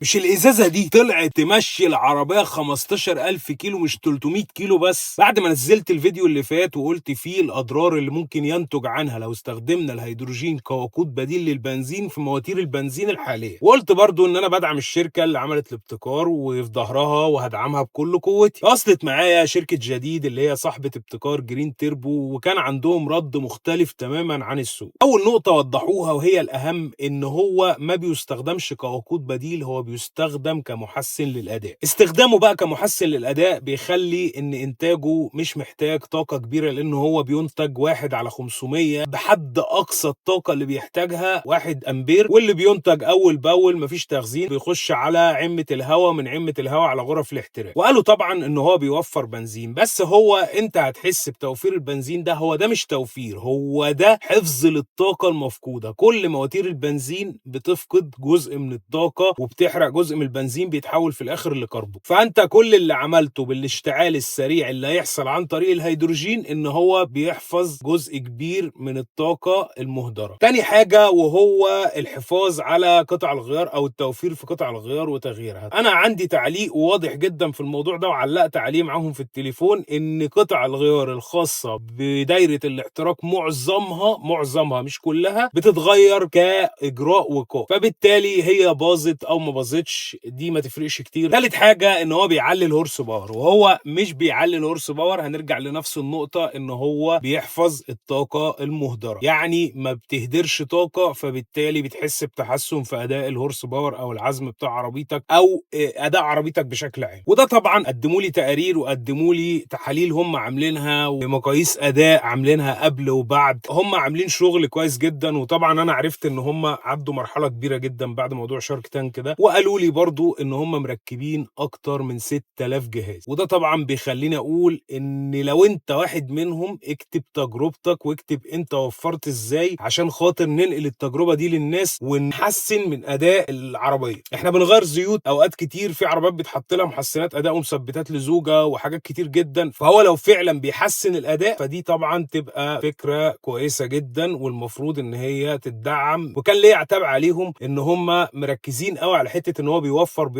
مش الإزازة دي طلعت تمشّي العربية 15,000 كيلو مش 300 كيلو بس، بعد ما نزّلت الفيديو اللي فات وقُلت فيه الأضرار اللي ممكن ينتج عنها لو استخدمنا الهيدروجين كوقود بديل للبنزين في مواتير البنزين الحالية، وقُلت برضه إن أنا بادعم الشركة اللي عملت الابتكار وفي ضهرها وهادعمها بكل قوتي. وصلت معايا شركة جديد اللي هي صاحبة ابتكار جرين تيربو، وكان عندهم رَد مختلف تمامًا عن السوق. أول نقطة وضّحوها وهي الأهم، إن هو ما بيستخدمش كوقود بديل، هو بيستخدم كمحسّن للأداء. استخدامه بقى كمحسّن للأداء بيخلّي إن إنتاجه مش محتاج طاقة كبيرة، لإن هو بيُنتج 1/500 بحد أقصى الطاقة اللي بيحتاجها 1 أمبير، واللي بيُنتج أول بأول ما فيش تخزين، بيخش على عِمّة الهوا، من عِمّة الهوا على غرف الاحتراق. وقالوا طبعًا إن هو بيوفّر بنزين، بس هو أنت هتحس بتوفير البنزين ده، هو ده مش توفير، هو ده حفظ للطاقة المفقودة. كل مواتير البنزين بتفقد جزء من الطاقة وبتحرق جزء من البنزين، بيتحول في الآخر لكربون. فأنت كل اللي عملته بالاشتعال السريع اللي هيحصل عن طريق الهيدروجين إن هو بيحفظ جزء كبير من الطاقة المهدرة. تاني حاجة وهو الحفاظ على قطع الغيار أو التوفير في قطع الغيار وتغييرها. أنا عندي تعليق واضح جدًا في الموضوع ده وعلّقت عليه معاهم في التليفون، إن قطع الغيار الخاصة بدايرة الاحتراق معظمها مش كلها بتتغير كإجراء وقائي، فبالتالي هي باظت أو ما باظتش دي ما تفرقش كتير. تالت حاجة إن هو بيعلّي الهورس باور، وهو مش بيعلّي الهورس باور، هنرجع لنفس النقطة، إن هو بيحفظ الطاقة المهدرة، يعني ما بتهدرش طاقة، فبالتالي بتحس بتحسن في أداء الهورس باور أو العزم بتاع عربيتك أو أداء عربيتك بشكل عام. وده طبعًا قدموا لي تقارير وقدموا لي تحاليل هم عاملينها ومقاييس أداء عاملينها قبل وبعد، هم عاملين شغل كويس جدًا. وطبعًا أنا عرفت إن هم عدّوا مرحلة كبيرة جدًا بعد موضوع شارك تانك ده، وقالوا لي برضه إن هم مركبين أكتر من 6000 جهاز. وده طبعًا بيخلّيني أقول إن لو أنت واحد منهم اكتب تجربتك واكتب أنت وفّرت إزاي، عشان خاطر ننقل التجربة دي للناس ونحسّن من أداء العربية. إحنا بنغيّر زيوت أوقات كتير، في عربيات بيتحط لها محسّنات أداء ومثبّتات لزوجة وحاجات كتير جدًا، فهو لو فعلًا بيحسّن الأداء فدي طبعًا تبقى فكرة كويسة جدًا، والمفروض إن هي تدعّم. وكان ليّا عتاب عليهم إن هم مركّزين أوي على حتّة إن هو بيوفّر،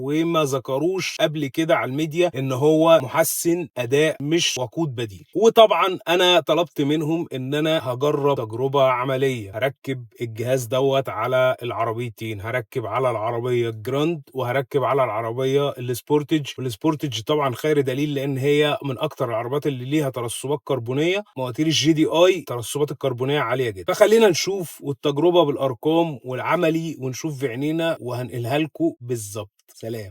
وما ذكروش قبل كده على الميديا إن هو محسّن أداء مش وقود بديل. وطبعًا أنا طلبت منهم إن أنا هاجرّب تجربة عملية، هاركّب الجهاز دوّة على العربيتين، هاركّب على العربية الجراند وهاركّب على العربية السبورتج. والسبورتج طبعًا خير دليل، لإن هي من أكتر العربيات اللي ليها ترسبات كربونية. مواتير الGDI ترسبات الكربونية عالية جدًا. فخلّينا نشوف والتجربة بالأرقام والعملي ونشوف بعينينا وهانقلها لكم بالضبط. سلام.